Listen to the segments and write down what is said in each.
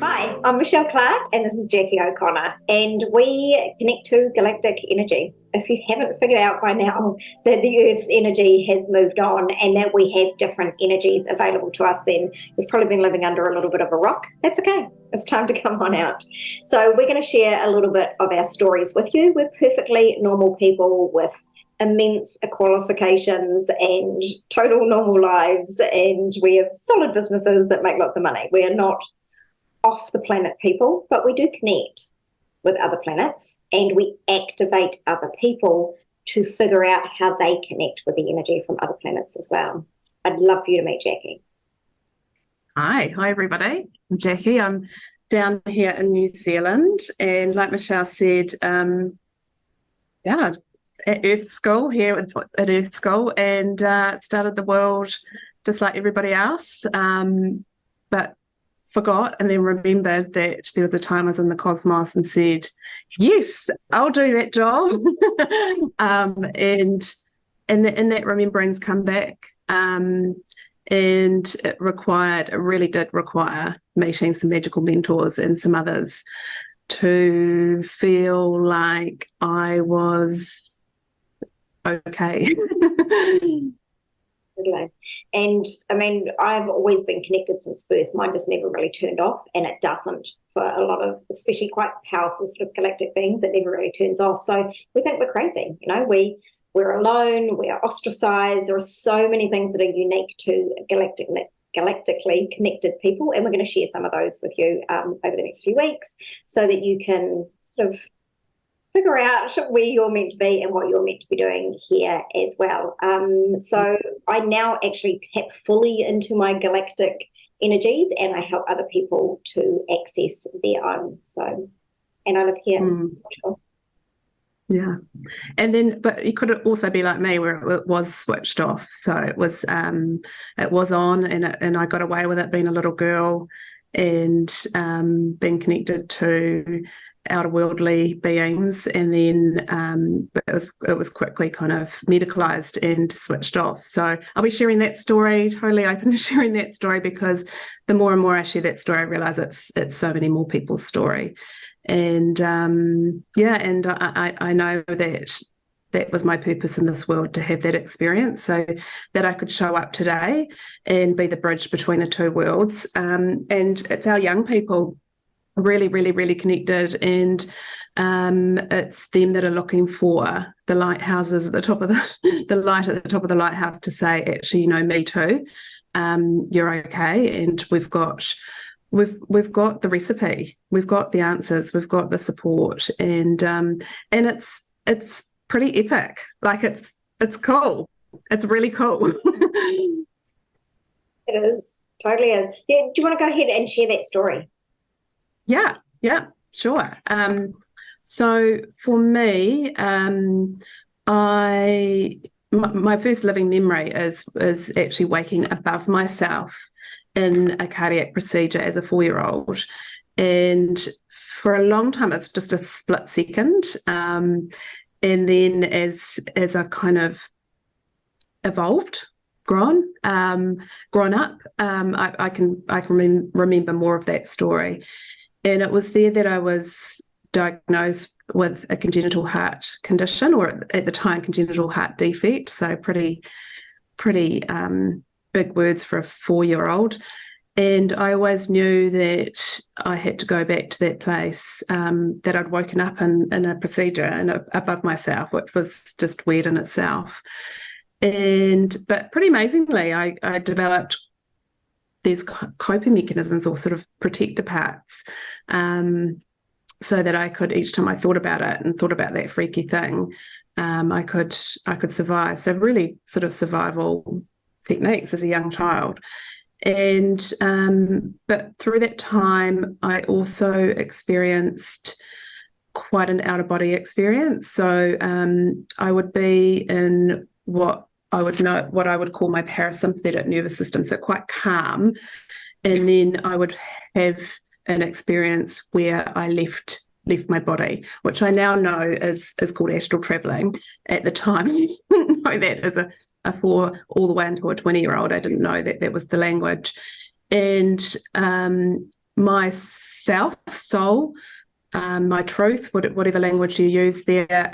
Hi, I'm Michelle Clarke and this is Jacqui O'Connor, and we connect to galactic energy. If you haven't figured out by now that the Earth's energy has moved on and that we have different energies available to us, then you've probably been living under a little bit of a rock. That's okay. It's time to come on out. So we're going to share a little bit of our stories with you. We're perfectly normal people with immense qualifications and total normal lives, and we have solid businesses that make lots of money. We are not off the planet people, but we do connect with other planets and we activate other people to figure out how they connect with the energy from other planets as well. I'd love for you to meet Jacqui. Hi everybody. I'm Jacqui. I'm down here in New Zealand, and like Michelle said, at Earth School here at Earth School, and started the world just like everybody else, but forgot and then remembered that there was a time I was in the cosmos and said, yes, I'll do that job. and that remembering's come back. And it really did require meeting some magical mentors and some others to feel like I was okay. And I mean, I've always been connected since birth. Mine just never really turned off, and it doesn't for a lot of, especially quite powerful sort of galactic beings. It never really turns off. So we think we're crazy. You know, we're alone. We are ostracized. There are so many things that are unique to galactically connected people, and we're going to share some of those with you over the next few weeks, so that you can sort of figure out where you're meant to be and what you're meant to be doing here as well. So I now actually tap fully into my galactic energies, and I help other people to access their own. So, and I live here in Portugal. Yeah. And then, but you could also be like me, where it was switched off. So it was on, and I got away with it being a little girl, and being connected to outer worldly beings, and then but it was quickly kind of medicalized and switched off. So I'll be sharing that story, totally open to sharing that story, because the more and more I share that story, I realize it's so many more people's story. And and I know that was my purpose in this world, to have that experience so that I could show up today and be the bridge between the two worlds. And it's our young people really, really, really connected, and it's them that are looking for the lighthouses at the top of the light at the top of the lighthouse to say, actually, me too. You're okay, and we've got the recipe, we've got the answers, we've got the support, and it's pretty epic. Like it's cool. It's really cool. It is, totally is. Yeah, do you want to go ahead and share that story? Yeah, sure. So for me, my first living memory is actually waking above myself in a cardiac procedure as a 4-year-old, and for a long time it's just a split second, and then as I've kind of evolved, grown up, I can remember more of that story. And it was there that I was diagnosed with a congenital heart condition, or at the time congenital heart defect. So pretty big words for a 4-year-old. And I always knew that I had to go back to that place, that I'd woken up in a procedure and above myself, which was just weird in itself. But pretty amazingly, I developed these coping mechanisms, or sort of protector parts, so that I could, each time I thought about it and thought about that freaky thing, I could survive. So really sort of survival techniques as a young child. And but through that time, I also experienced quite an out-of-body experience. So I would be in what I would call my parasympathetic nervous system, so quite calm. And then I would have an experience where I left my body, which I now know is called astral traveling. At the time, I didn't know that as a 4 all the way into a 20-year-old. I didn't know that was the language. And my self, soul, my truth, whatever language you use there,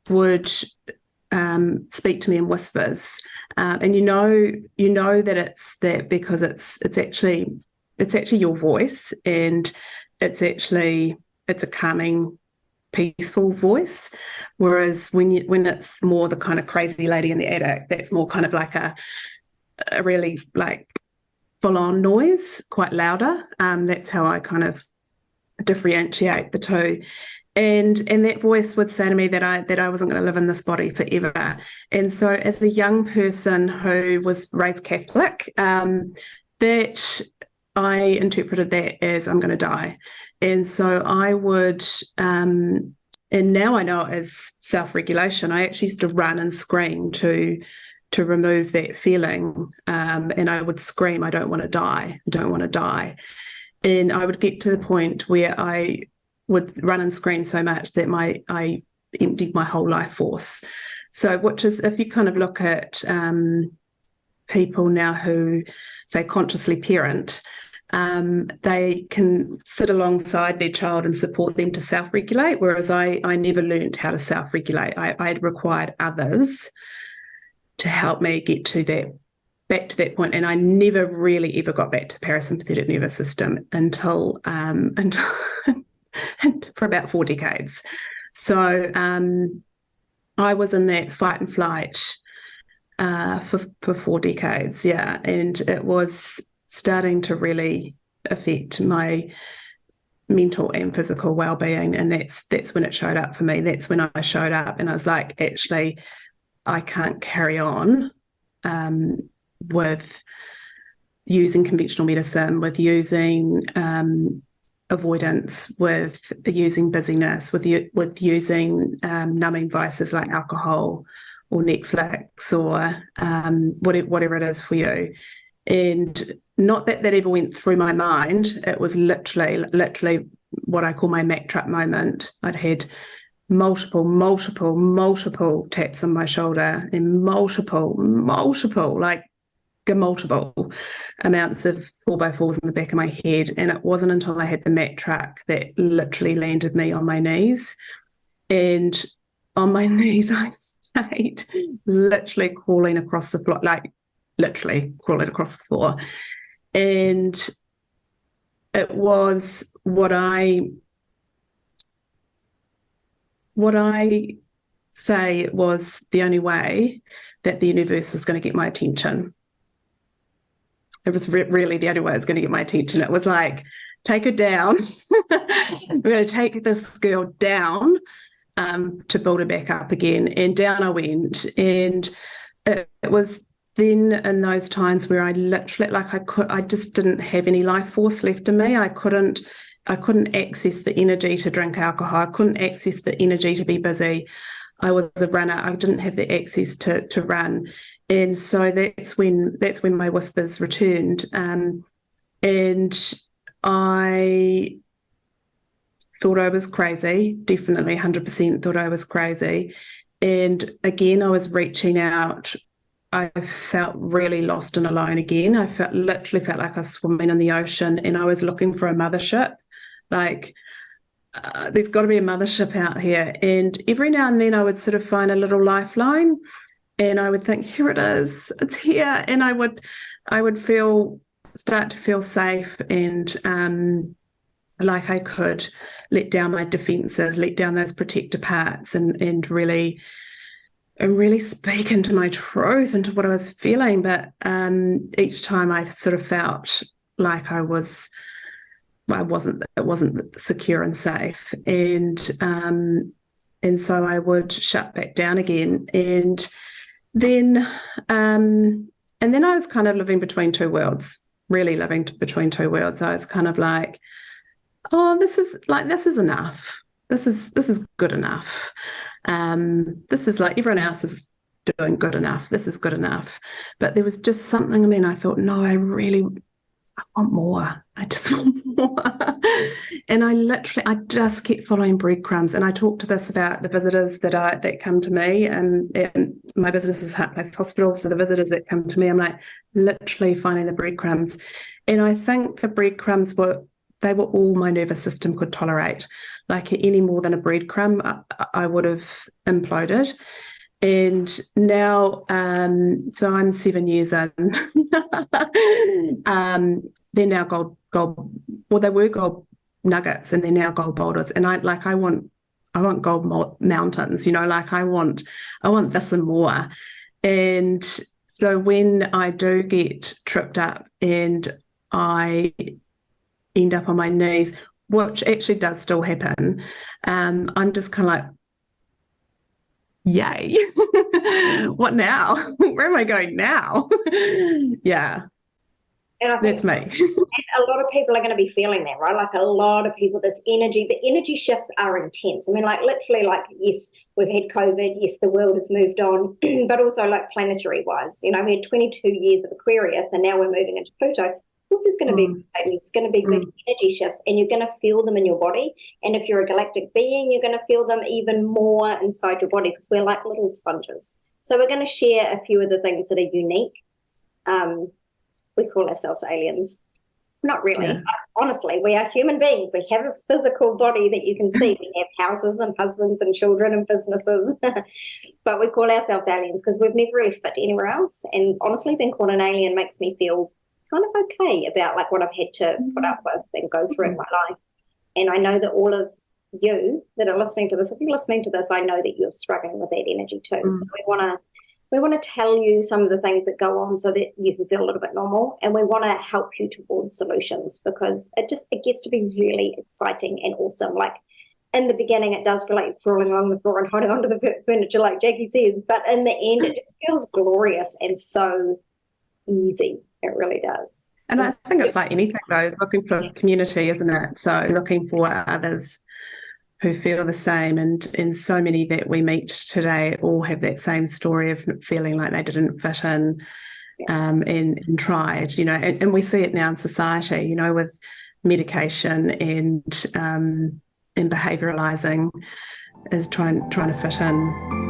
would speak to me in whispers, and you know that it's that because it's actually your voice, and it's a calming, peaceful voice. Whereas when it's more the kind of crazy lady in the attic, that's more kind of like a really like full-on noise, quite louder. That's how I kind of differentiate the two. And that voice would say to me that I wasn't going to live in this body forever. And so as a young person who was raised Catholic, that I interpreted that as I'm going to die. And so I would, and now I know it as self-regulation. I actually used to run and scream to remove that feeling. And I would scream, I don't want to die. I don't want to die. And I would get to the point where I would run and scream so much that I emptied my whole life force. So, which is, if you kind of look at people now who, say, consciously parent, they can sit alongside their child and support them to self-regulate, whereas I never learned how to self-regulate. I required others to help me get to that, back to that point, and I never really ever got back to the parasympathetic nervous system until for about 4 decades. So I was in that fight and flight for 4 decades, yeah, and it was starting to really affect my mental and physical well-being, and that's when it showed up for me. That's when I showed up and I was like, actually, I can't carry on with using conventional medicine, with using avoidance, with using busyness, with using numbing vices like alcohol or Netflix or whatever it is for you. And not that ever went through my mind. It was literally what I call my Mack truck moment. I'd had multiple taps on my shoulder and multiple amounts of 4x4s in the back of my head. And it wasn't until I had the Mack truck that literally landed me on my knees. And on my knees, I stayed literally crawling across the floor, And it was what I say it was the only way that the universe was going to get my attention. It was really the only way it was going to get my attention. It was like, take her down. We're going to take this girl down to build her back up again. And down I went. And it was then in those times where I literally, I just didn't have any life force left in me. I couldn't access the energy to drink alcohol. I couldn't access the energy to be busy. I was a runner. I didn't have the access to run. And so that's when my whispers returned. And I thought I was crazy, definitely 100% thought I was crazy. And again, I was reaching out. I felt really lost and alone again. I literally felt like I was swimming in the ocean, and I was looking for a mothership. Like, there's got to be a mothership out here. And every now and then I would sort of find a little lifeline, and I would think, here it is, it's here. And I would start to feel safe, and like I could let down my defenses, let down those protector parts, and really speak into my truth, into what I was feeling. But each time I sort of felt like it wasn't secure and safe, and so I would shut back down again, and then I was kind of living between two worlds, really living between two worlds. I was kind of like, oh, this is enough. This is good enough. This is like everyone else is doing good enough. This is good enough. But there was just something. I mean, I thought, no, I really want more. I just want more. And I just keep following breadcrumbs. And I talk to this about the visitors that come to me, and my business is Heart Place Hospital. So the visitors that come to me, I'm like literally finding the breadcrumbs. And I think the breadcrumbs were all my nervous system could tolerate. Like any more than a breadcrumb, I would have imploded. And now, so I'm 7 years in. They're now gold. Well, they were gold nuggets, and they're now gold boulders. And I want gold mountains. Like I want this and more. And so when I do get tripped up and I end up on my knees, which actually does still happen, I'm just kind of like, yay. What now? Where am I going now? Yeah. And I think that's me. And a lot of people are going to be feeling that, right? Like a lot of people, the energy shifts are intense. I mean, like literally, like, yes, we've had COVID. Yes, the world has moved on, but also like planetary wise, we had 22 years of Aquarius and now we're moving into Pluto. This is going to be, it's going to be big energy shifts, and you're going to feel them in your body. And if you're a galactic being, you're going to feel them even more inside your body, because we're like little sponges. So we're going to share a few of the things that are unique. We call ourselves aliens. Not really. Yeah. Honestly, we are human beings. We have a physical body that you can see. We have houses and husbands and children and businesses. But we call ourselves aliens because we've never really fit anywhere else. And honestly, being called an alien makes me feel kind of okay about like what I've had to put up with and go through in my life. And I know that all of you that are listening to this, if you're listening to this, I know that you're struggling with that energy too. So we want to tell you some of the things that go on so that you can feel a little bit normal, and we want to help you towards solutions, because it gets to be really exciting and awesome. Like in the beginning, it does feel like crawling along the floor and holding onto the furniture, like Jacqui says, but in the end, it just feels glorious and so easy. It really does. And I think it's like anything, though, looking for community, isn't it? So looking for others who feel the same, and so many that we meet today all have that same story of feeling like they didn't fit in, and tried, and we see it now in society, with medication and behavioralizing is trying to fit in.